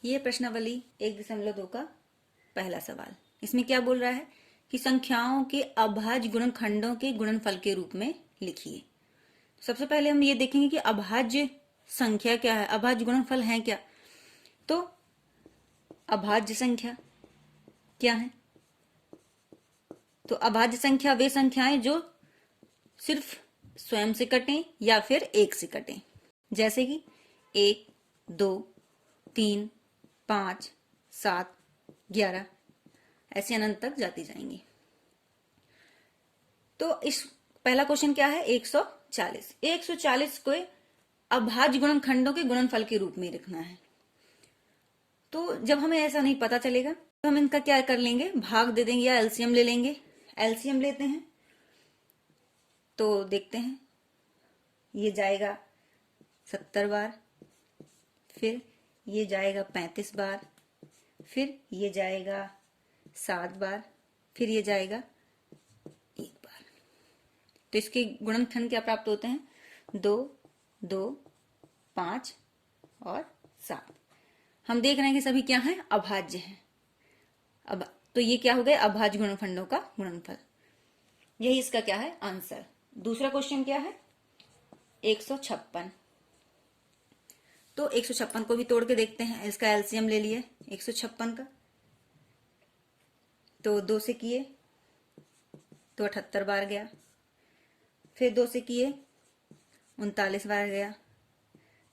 ये प्रश्नावली 1.2 का पहला सवाल। इसमें क्या बोल रहा है कि संख्याओं के अभाज्य गुणनखंडों के गुणनफल के रूप में लिखिए। सबसे पहले हम ये देखेंगे कि अभाज्य संख्या क्या है, अभाज्य गुणनफल है क्या। तो अभाज्य संख्या क्या है? तो अभाज्य संख्या वे संख्याएं जो सिर्फ स्वयं से कटें या फिर एक से कटें, जैसे कि 1, 2, 3, 5, 7, 11 ऐसे अनंत तक जाती जाएंगी। तो इस पहला क्वेश्चन क्या है? 140। 140 को अभाज्य गुणनखंडों के गुणनफल के रूप में लिखना है। तो जब हमें ऐसा नहीं पता चलेगा तो हम इनका क्या कर लेंगे, भाग दे देंगे या एलसीएम ले लेंगे। एलसीएम लेते हैं तो देखते हैं, ये जाएगा 70 बार, फिर ये जाएगा 35 बार, फिर ये जाएगा 7 बार, फिर ये जाएगा 1 बार। तो इसके गुणनखंड क्या प्राप्त होते हैं? 2, 2, 5 और 7। हम देख रहे हैं कि सभी क्या हैं? अभाज्य हैं। अब तो ये क्या हो गए? अभाज्य गुणनखंडों का गुणनफल। यही इसका क्या है? आंसर। दूसरा क्वेश्चन क्या है? 156। तो 156 को भी तोड़ के देखते हैं। इसका एलसीएम ले लिए 156 का, तो 2 से किए तो 78 बार गया, फिर 2 से किए 39 बार गया,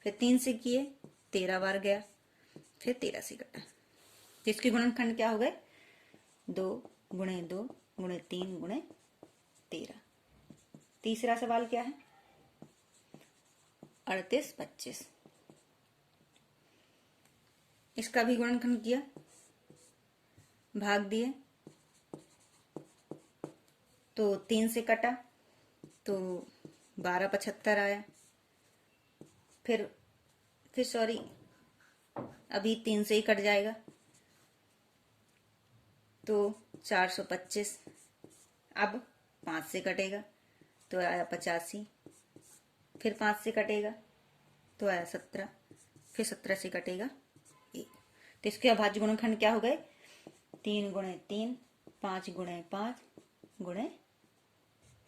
फिर 3 से किए 13 बार गया, फिर 13 से कटा। तो इसके गुणनखंड क्या हो गए? 2 गुणे 2 गुणे 3 गुणे 13। तीसरा सवाल क्या है? 38, 25। इसका भी गुणनखंड किया, भाग दिए तो 3 से कटा तो 12, 75 आया। फिर सॉरी, अभी 3 से ही कट जाएगा तो 425। अब 5 से कटेगा तो आया 85, फिर 5 से कटेगा तो आया 17, फिर 17 से कटेगा 1। तो इसके अभाज्य गुणनखंड क्या हो गए? 3 गुणे 3, 5 गुणे 5 गुणे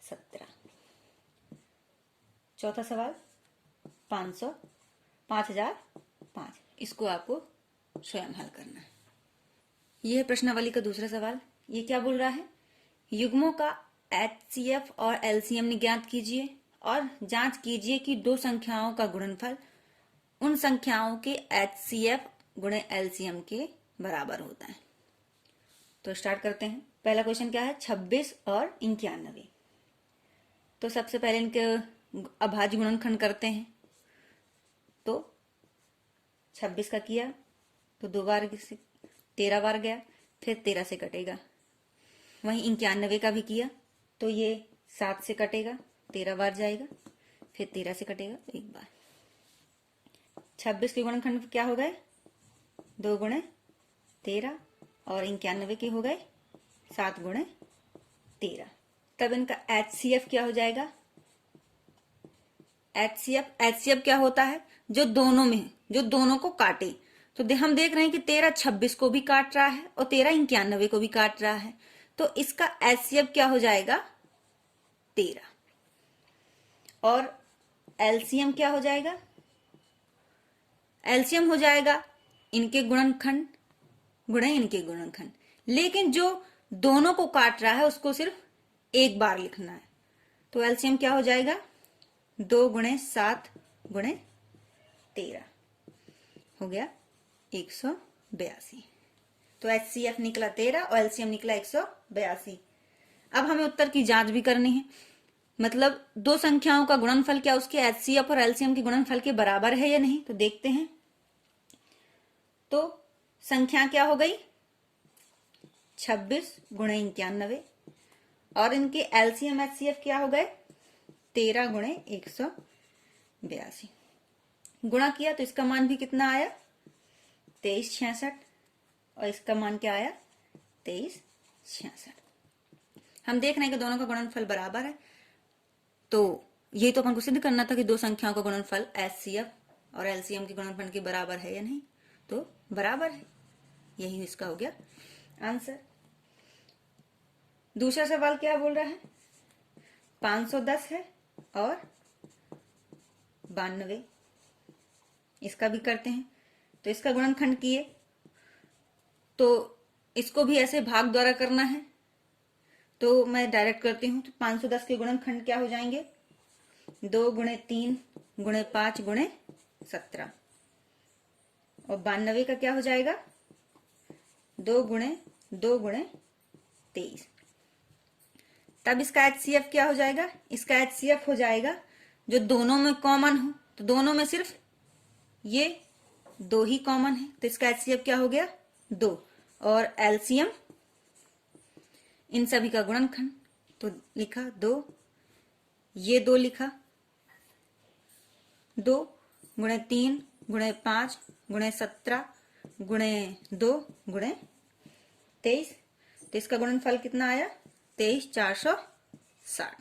17। चौथा सवाल 500, 5005। इसको आपको स्वयं हल करना है। यह है प्रश्नावली का दूसरा सवाल। ये क्या बोल रहा है? युग्मों का एचसीएफ और एलसीएम ज्ञात कीजिए और जांच कीजिए कि दो संख्याओं का गुणनफल उन संख्याओं के एचसीएफ गुणे एलसीएम के बराबर होता है। तो स्टार्ट करते हैं। पहला क्वेश्चन क्या है? 26 और 91। तो सबसे पहले इनके अभाज्य गुणनखंड करते हैं। तो 26 का किया तो 2 बार 13 बार गया, फिर 13 से कटेगा। वहीं 91 का भी किया तो ये 7 से कटेगा, 13 बार जाएगा, फिर 13 से कटेगा 1 बार। 26 के गुणनखंड क्या हो गए? 2 गुणे 13 और 91 के हो गए 7 गुणे 13। तब इनका एचसीएफ क्या हो जाएगा? एचसीएफ क्या होता है? जो दोनों में है, जो दोनों को काटे। तो हम देख रहे हैं कि 13 26 को भी काट रहा है और 13 91 को भी काट रहा है। तो इसका एचसीएफ क्या हो जाएगा? 13। और एलसीएम क्या हो जाएगा? एलसीएम हो जाएगा इनके गुणनखंड गुणे इनके गुणनखंड। लेकिन जो दोनों को काट रहा है उसको सिर्फ एक बार लिखना है। तो एलसीएम क्या हो जाएगा? 2 गुणे 7 गुणे 13 हो गया 182। तो एचसीएफ निकला 13 और एलसीएम निकला 182। अब हमें उत्तर की जांच भी करनी है। मतलब दो संख्याओं का गुणनफल क्या उसके एचसीएफ और एलसीएम के गुणनफल के बराबर है या नहीं, तो देखते हैं। तो संख्या क्या हो गई? 26 गुणे 91 और इनके एलसीएम एचसीएफ क्या हो गए? 13 गुणे 182। गुणा किया तो इसका मान भी कितना आया? 2366 और इसका मान क्या आया? 2366। हम देख रहे हैं कि दोनों का गुणनफल बराबर है। तो ये तो अपन को सिद्ध करना था कि दो संख्याओं का गुणनफल एचसीएफ और एलसीएम के गुणनफल के बराबर है या नहीं। तो बराबर है। यही इसका हो गया आंसर। दूसरा सवाल क्या बोल रहा है, 510 है और 92, इसका भी करते हैं। तो इसका गुणनखंड किए तो इसको भी ऐसे भाग द्वारा करना है, तो मैं डायरेक्ट करती हूं। तो 510 के गुणनखंड क्या हो जाएंगे, 2 गुणे 3 गुणे 5 गुणे 17, और 92 का क्या हो जाएगा, 2 गुणे 2 गुणे 23। तब इसका HCF क्या हो जाएगा, इसका HCF हो जाएगा जो दोनों में कॉमन हो, तो दोनों में सिर्फ ये 2 ही कॉमन है, तो इसका HCF क्या हो गया 2, और LCM इन सभी का गुणनखंड, तो लिखा 2, ये 2 लिखा, 2 गुणे 3 गुणे 5 गुणे 17 गुणे 2 गुणे 23, तो इसका गुणनफल कितना आया, 23,460।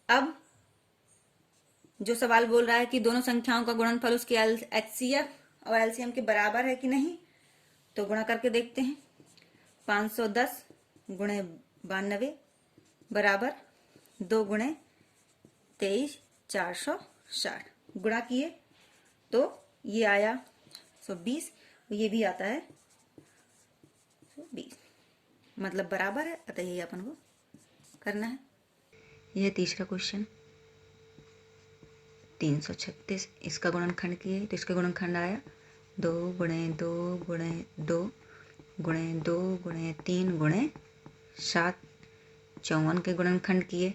अब जो सवाल बोल रहा है कि दोनों संख्याओं का गुणनफल उसके HCF और LCM के बराबर है कि नहीं, तो गुणा करके देखते हैं। 510 गुणे 92 बराबर 2 गुणे 23,460, गुणा किए तो ये आया 120, ये भी आता है 120, मतलब बराबर है, अतः यही अपन को करना है। यह तीसरा क्वेश्चन 336, इसका गुणनखंड किए तो इसका गुणनखंड आया 2 गुणे 2 गुणे 2 गुणे 2 गुणे 3 गुणे 7। 54 के गुणनखंड किए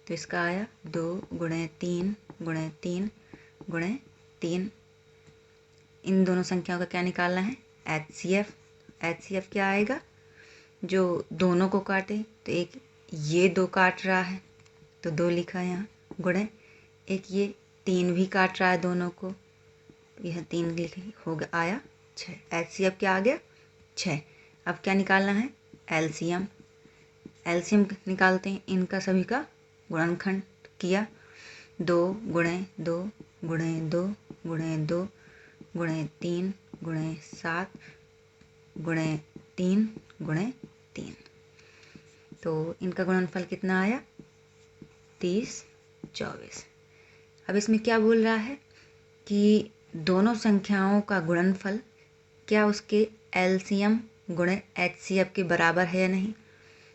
तो इसका आया 2 गुणे 3 गुणे 3 गुणे 3। इन दोनों संख्याओं का क्या निकालना है, HCF क्या आएगा, जो दोनों को काटे, तो एक ये 2 काट रहा है तो 2 लिखा है यहाँ, गुणे एक ये 3 भी काट रहा है दोनों को, तो यह 3 लिखे, हो गया आया 6। HCF क्या आ गया 6। अब क्या निकालना है, LCM निकालते हैं। इनका सभी का गुणनखंड किया, 2 गुणे 2 गुणे 2 गुणे 2 गुणे 3 गुणे 7 गुणे 3 गुणे 3, तो इनका गुणनफल कितना आया 30, 24। अब इसमें क्या बोल रहा है कि दोनों संख्याओं का गुणनफल क्या उसके LCM गुणे HCF के बराबर है या नहीं,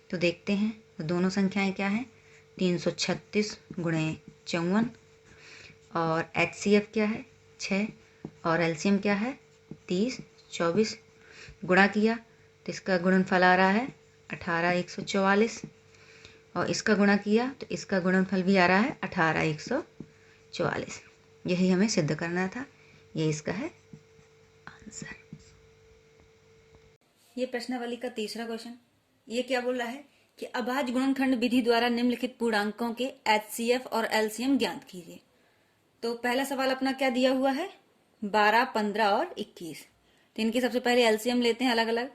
तो देखते हैं। तो दोनों संख्याएं क्या हैं, 336 गुणे 54, और HCF क्या है 6, और LCM क्या है 30, 24। गुणा किया तो इसका गुणनफल आ रहा है 18,144, और इसका गुणा किया तो इसका गुणनफल भी आ रहा है 18,144। यही हमें सिद्ध करना था, ये इसका है आंसर। ये प्रश्नावली का तीसरा क्वेश्चन, ये क्या बोल रहा है कि अभाज्य गुणनखंड विधि द्वारा निम्नलिखित पूर्णांकों के HCF और LCM ज्ञात कीजिए। तो पहला सवाल अपना क्या दिया हुआ है, 12, 15 और 21। तो इनकी सबसे पहले LCM लेते हैं अलग अलग।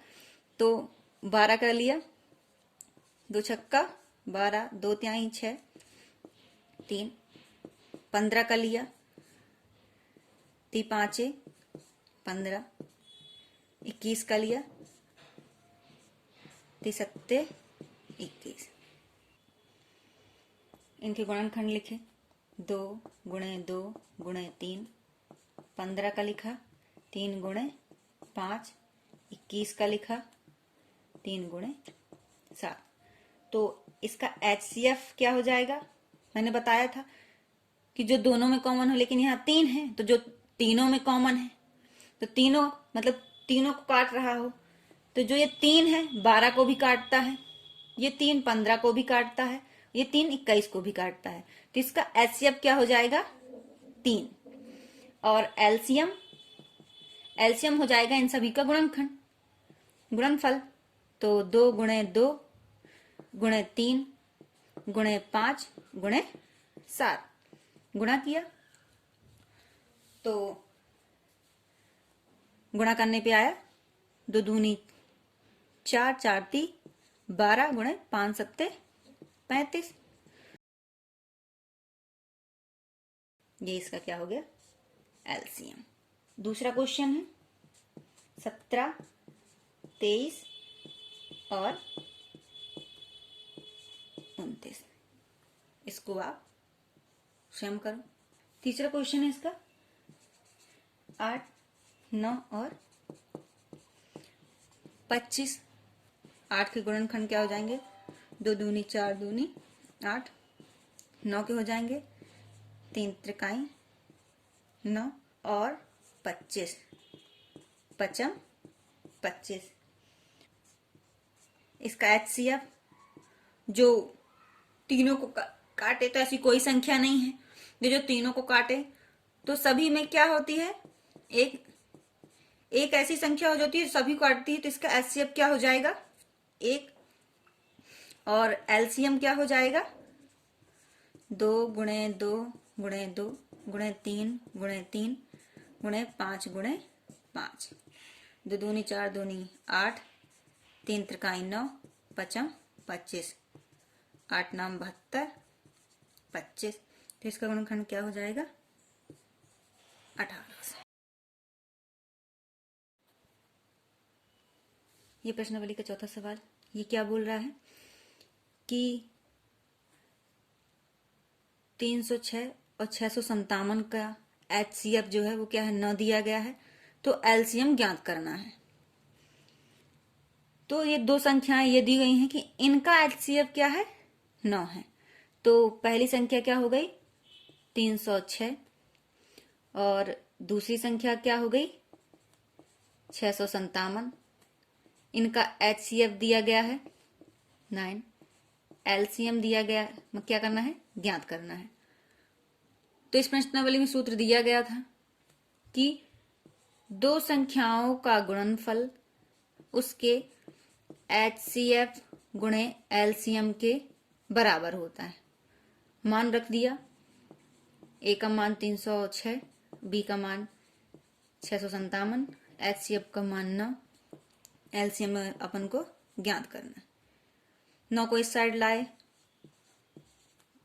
तो 12 का लिया, 2 छक्का 12, 2 तिहाई 6, 3। 15 का लिया, 3 पांचे 15। 21 का लिया, 3 सत्ते 21। इनके गुणनखंड लिखे, 2 गुणे 2 गुणे 3। 15 का लिखा, 3 गुणे 5। 21 का लिखा, 3 गुणे 7। तो इसका HCF क्या हो जाएगा, मैंने बताया था कि जो दोनों में कॉमन हो, लेकिन यहाँ 3 है, तो जो तीनों में कॉमन है, तो तीनों मतलब तीनों को काट रहा हो, तो जो ये 3 है 12 को भी काटता है, ये 3 15 को भी काटता है, ये 3 21 को भी काटता है, तो इसका HCF क्या हो जाएगा 3, और LCM हो जाएगा इन सभी का गुणनफल। तो 2 गुणे 2 गुणे 3 गुणे 5 गुणे 7, गुणा किया तो गुणा करने पे आया 2 दूनी 4, 4 ती 12 गुणे 5 सत्ते 35। ये इसका क्या हो गया LCM। दूसरा क्वेश्चन है 17, 23 और 29। इसको आप स्वयं करो। तीसरा क्वेश्चन है इसका 8, 9 और 25। 8 के गुणनखंड क्या हो जाएंगे? 2 दूनी 4 दूनी 8। 9 के हो जाएंगे 3 त्रिकाई 9 और 25 पचम 25। इसका HCF जो तीनों को काटे, तो ऐसी कोई संख्या नहीं है जो तीनों को काटे। तो सभी में क्या होती है? एक ऐसी संख्या हो जाती है सभी को काटती है, तो इसका HCF क्या हो जाएगा? 1। और LCM क्या हो जाएगा? 2 गुणे 2 गुणे 2 गुणे 3 गुणे 3 गुणे 5 गुणे 5। 2 दूनी 4 दूनी 8, 3 त्रिकाई 9, पचम 25, 8 9 72, 25। तो इसका गुणनखंड क्या हो जाएगा? 18। ये प्रश्नावली का चौथा सवाल। ये क्या बोल रहा है कि 306 और 657 का HCF जो है वो क्या है? 9 दिया गया है, तो LCM ज्ञात करना है। तो ये दो संख्याएं ये दी गई हैं कि इनका HCF क्या है? 9 है। तो पहली संख्या क्या हो गई? 306 और दूसरी संख्या क्या हो गई? 657। इनका HCF दिया गया है 9, LCM दिया गया, क्या करना है? ज्ञात करना है। तो इस प्रश्नावली में सूत्र दिया गया था कि दो संख्याओं का गुणनफल उसके HCF गुणे LCM के बराबर होता है। मान रख दिया, A का मान 306, B का मान 657, HCF का मान 9, LCM अपन को ज्ञात करना है। 9 को इस साइड लाए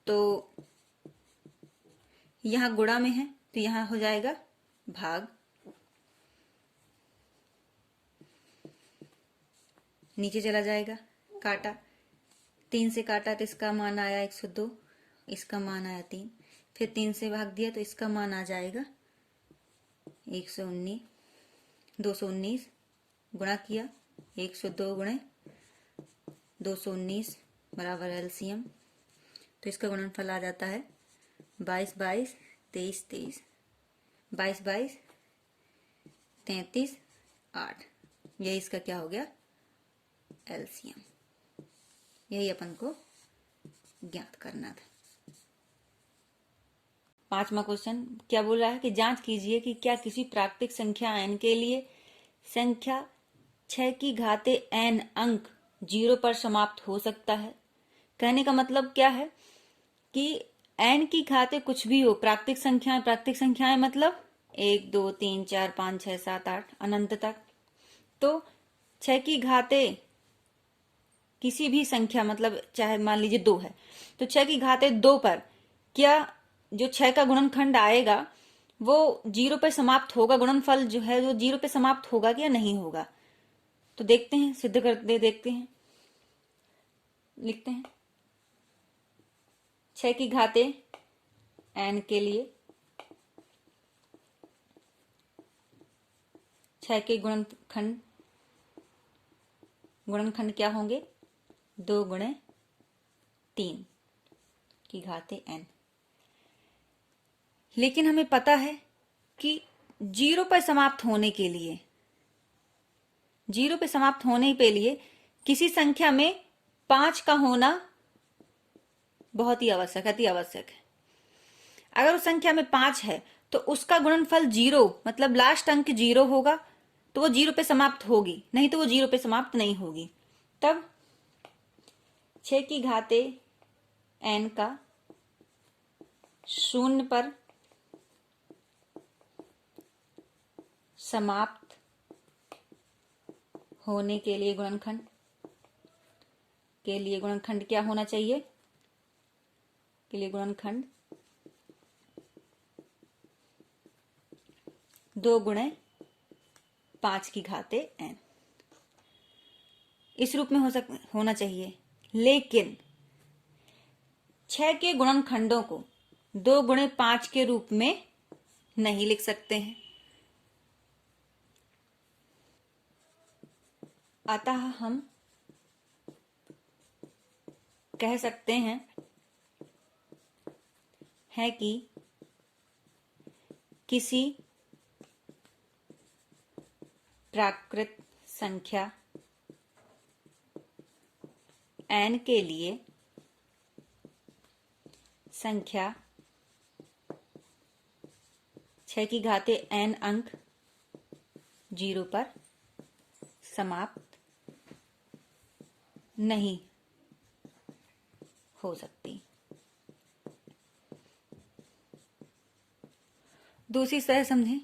तो यहां गुणा में है, तो यहां हो जाएगा भाग। नीचे चला जाएगा, काटा 3 से काटा तो इसका मान आया 102, इसका मान आया 3। फिर 3 से भाग दिया तो इसका मान आ जाएगा 119। 219 गुणा किया 102 गुणे 219 बराबर LCM। तो इसका गुणनफल आ जाता है 22 22 23 23, 22 22 33 8। यही इसका क्या हो गया? LCM। यही अपन को ज्ञात करना था। पांचवा क्वेश्चन क्या बोल रहा है कि जांच कीजिए कि क्या किसी प्राकृतिक संख्या n के लिए संख्या 6 की घाते n अंक 0 पर समाप्त हो सकता है। कहने का मतलब क्या है कि n की घाते कुछ भी हो, प्राकृतिक संख्याएं मतलब 1 2 3 4 5 6 7 8 अनंत तक। तो 6 की घाते किसी भी संख्या मतलब चाहे मान लीजिए 2 है, तो 6 की घाते 2 पर क्या जो 6 का गुणनखंड आएगा वो 0 पे समाप्त होगा? गुणनफल जो है वो 0 पे समाप्त होगा कि या नहीं होगा? तो देखते हैं, सिद्ध करते देखते हैं। लिखते हैं 6 की घाते n के लिए 6 के गुणनखंड क्या होंगे? 2 गुणे 3 की घाते n। लेकिन हमें पता है कि 0 पर समाप्त होने के लिए, 0 पे समाप्त होने के लिए किसी संख्या में 5 का होना बहुत ही आवश्यक है, अति आवश्यक है। अगर उस संख्या में 5 है तो उसका गुणनफल 0 मतलब लास्ट अंक 0 होगा, तो वो 0 पे समाप्त होगी, नहीं तो वो 0 पे समाप्त नहीं होगी। तब 6 की घाते n का 0 पर समाप्त होने के लिए गुणनखंड क्या होना चाहिए? 2 गुणे 5 की घाते n, इस रूप में होना चाहिए। लेकिन 6 के गुणनखंडों को 2 गुणे 5 के रूप में नहीं लिख सकते हैं, अतः हम कह सकते हैं कि किसी प्राकृत संख्या n के लिए संख्या 6 की घाते n अंक 0 पर समाप्त नहीं हो सकती। दूसरी तरह समझें,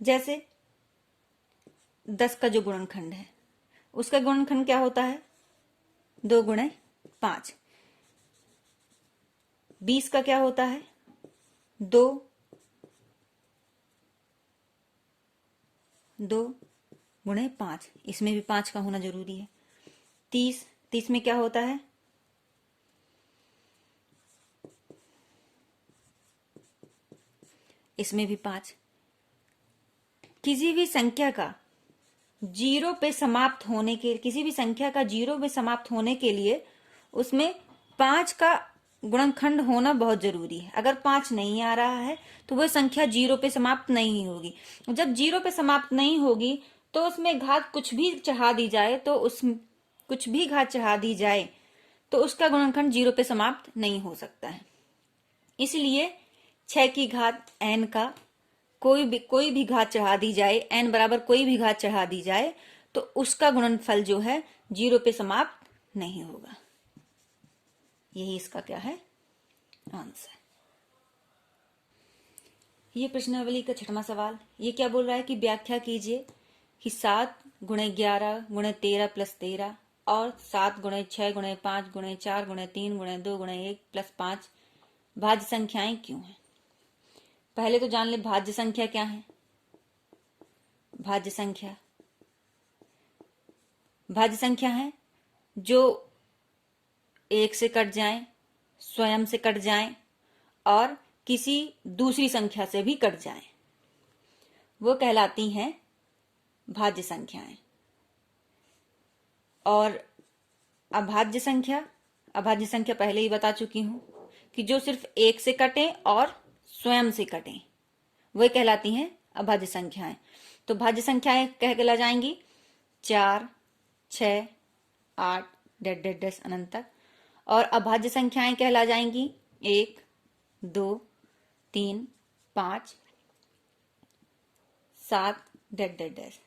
जैसे 10 का जो गुणनखंड है उसका गुणनखंड क्या होता है? 2 गुणे 5। 20 का क्या होता है? 2 गुणे 5, इसमें भी 5 का होना जरूरी है। 30 में क्या होता है? 5। किसी भी संख्या का जीरो पे समाप्त होने के लिए उसमें 5 का गुणनखंड होना बहुत जरूरी है। अगर 5 नहीं आ रहा है तो वह संख्या 0 पे समाप्त नहीं होगी। जब 0 पे समाप्त नहीं होगी तो उसमें घात कुछ भी चढ़ा दी जाए तो उसका गुणनखंड 0 पे समाप्त नहीं हो सकता है। इसलिए 6 की घात n का कोई भी घात चढ़ा दी जाए, n बराबर कोई भी घात चढ़ा दी जाए तो उसका गुणनफल जो है 0 पे समाप्त नहीं होगा। यही इसका क्या है? आंसर। ये प्रश्नावली का 6वां सवाल, ये क्या बोल रहा है कि व्याख्या कीजिए कि 7 गुणे 11 गुणे 13 प्लस 13 और 7 गुणे 6 गुणे 5 गुणे 4 गुणे 3 गुणे 2 गुणे 1 प्लस 5 भाज्य संख्याएं क्यों हैं। पहले तो जान ले भाज्य संख्या क्या है। भाज्य संख्या है जो 1 से कट जाएं, स्वयं से कट जाएं और किसी दूसरी संख्या से भी कट जाएं, वो कहलाती हैं भाज्य संख्याएं। और अभाज्य संख्या पहले ही बता चुकी हूं कि जो सिर्फ 1 से कटें और स्वयं से कटें, वह कहलाती हैं अभाज्य संख्याएं। तो भाज्य संख्याएं कहला जाएंगी 4, 6, 8 डैश अनंत तक। और अभाज्य संख्याएं कहला जाएंगी 1, 2, 3, 5, 7 डैश।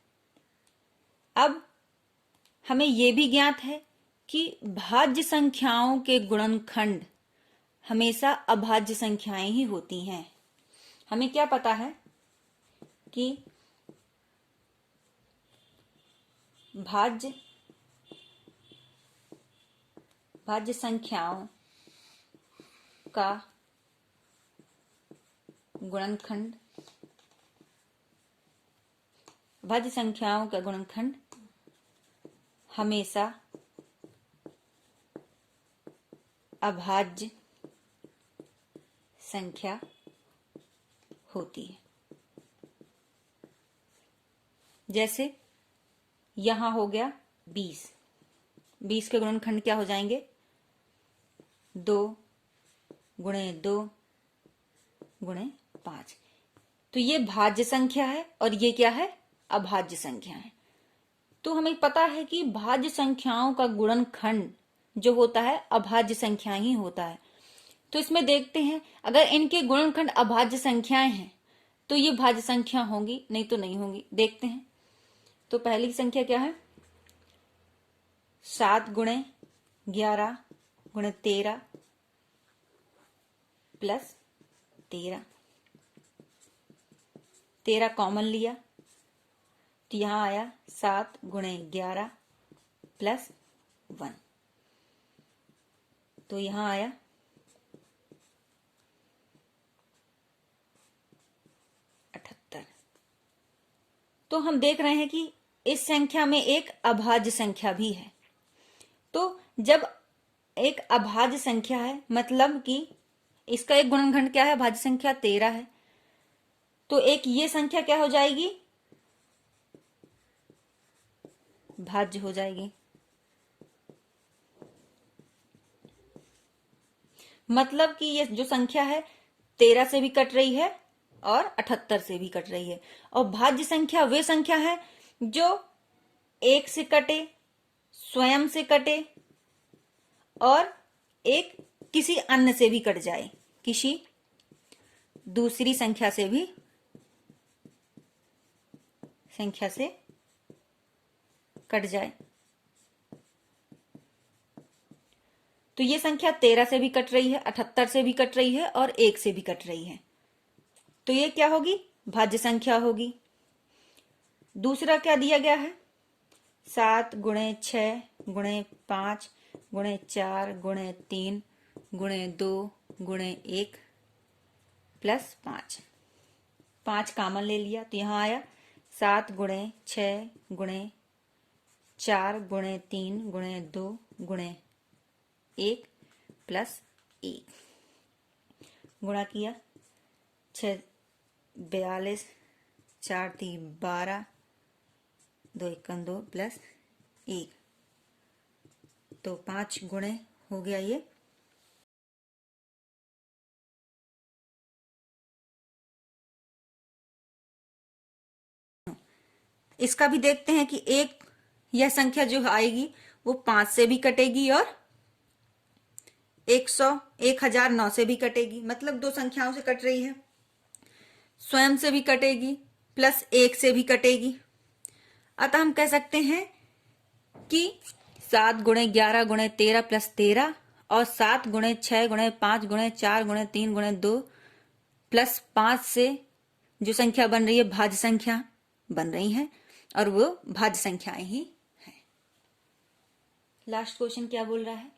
अब हमें यह भी ज्ञात है कि भाज्य संख्याओं के गुणनखंड हमेशा अभाज्य संख्याएं ही होती हैं। हमें क्या पता है कि भाज्य संख्याओं का गुणनखंड हमेशा अभाज्य संख्या होती है। जैसे यहां हो गया 20 के गुणनखंड क्या हो जाएंगे? 2 गुणे 2 गुणे 5। तो ये भाज्य संख्या है और ये क्या है? अभाज्य संख्या है। तो हमें पता है कि भाज्य संख्याओं का गुणनखंड जो होता है अभाज्य संख्या ही होता है। तो इसमें देखते हैं, अगर इनके गुणनखंड अभाज्य संख्याएं हैं तो ये भाज्य संख्या होंगी, नहीं तो नहीं होंगी। देखते हैं। तो पहली संख्या क्या है? 7 गुणे 11 गुणे 13 प्लस 13 कॉमन लिया तो यहां आया 7 गुणे 11 प्लस 1, तो यहां आया 18। तो हम देख रहे हैं कि इस संख्या में एक अभाज्य संख्या भी है। तो जब एक अभाज्य संख्या है मतलब कि इसका एक गुणनखंड क्या है, भाज्य संख्या 13 है, तो एक ये संख्या क्या हो जाएगी, भाज्य हो जाएगी। मतलब कि ये जो संख्या है 13 से भी कट रही है और 78 से भी कट रही है। और भाज्य संख्या वे संख्या है जो 1 से कटे, स्वयं से कटे और एक किसी अन्य से भी कट जाए, किसी दूसरी संख्या से भी कट जाए। तो ये संख्या 13 से भी कट रही है, 78 से भी कट रही है और 1 से भी कट रही है, तो ये क्या होगी, भाज्य संख्या होगी। दूसरा क्या दिया गया है, 7 गुणे 6 गुणे 5 गुणे 4 गुणे 3 गुणे 2 गुणे 1 प्लस 5। 5 कॉमन ले लिया तो यहां आया 7 गुणे 6 गुणे 4 गुणे 3 गुणे 2 गुणे 1 प्लस 1। गुणा किया 6 42, 4 3 12, 2 1 2 प्लस 1, तो 5 गुणे हो गया ये। इसका भी देखते हैं कि एक यह संख्या जो आएगी वो 5 से भी कटेगी और 1009 से भी कटेगी, मतलब दो संख्याओं से कट रही है। स्वयं से भी कटेगी प्लस 1 से भी कटेगी। अतः हम कह सकते हैं कि 7 गुणे 11 गुणे 13 प्लस 13 और 7 गुणे 6 गुणे 5 गुणे 4 गुणे 3 गुणे 2 प्लस 5 से जो संख्या बन रही है भाज्य संख्या बन रही है और वो भाज्य संख्याएं ही है। लास्ट क्वेश्चन क्या बोल रहा है,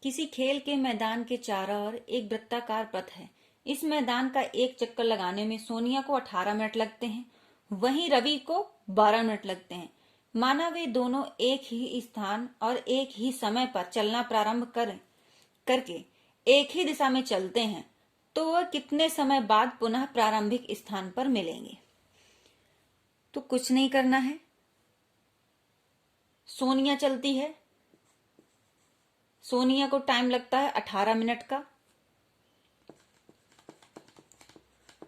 किसी खेल के मैदान के चारों ओर एक वृत्ताकार पथ है। इस मैदान का एक चक्कर लगाने में सोनिया को 18 मिनट लगते हैं, वहीं रवि को 12 मिनट लगते हैं। माना वे दोनों एक ही स्थान और एक ही समय पर चलना प्रारंभ करके एक ही दिशा में चलते हैं, तो वह कितने समय बाद पुनः प्रारंभिक स्थान पर मिलेंगे। तो कुछ नहीं करना है, सोनिया चलती है, सोनिया को टाइम लगता है 18 मिनट का।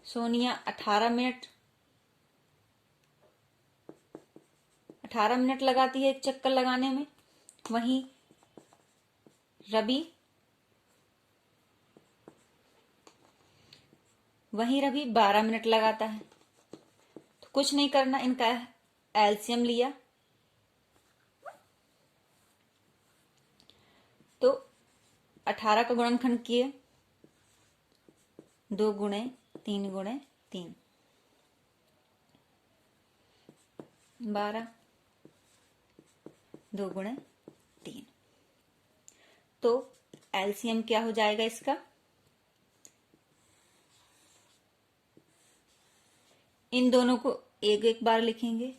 सोनिया 18 मिनट लगाती है एक चक्कर लगाने में, वहीं रवि 12 मिनट लगाता है। तो कुछ नहीं करना, इनका एलसीएम लिया तो 18 का गुणनखंड किए 2 गुणे 3 गुणे 3 12, 2 गुणे 3, तो एलसीएम क्या हो जाएगा इसका, इन दोनों को एक एक बार लिखेंगे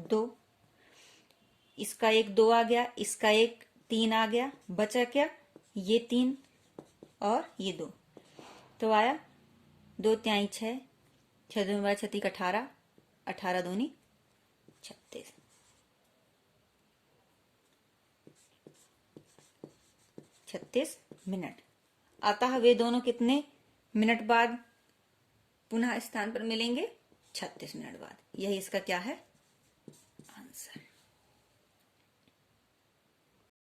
2, इसका एक 2 आ गया, इसका एक 3 आ गया, बचा क्या, ये 3 और ये 2, तो आया 2 तिहाई 6, 6 2 12 36 18, 18 दूनी 36 मिनट। अतः वे दोनों कितने मिनट बाद पुनः स्थान पर मिलेंगे, 36 मिनट बाद। यही इसका क्या है, आंसर।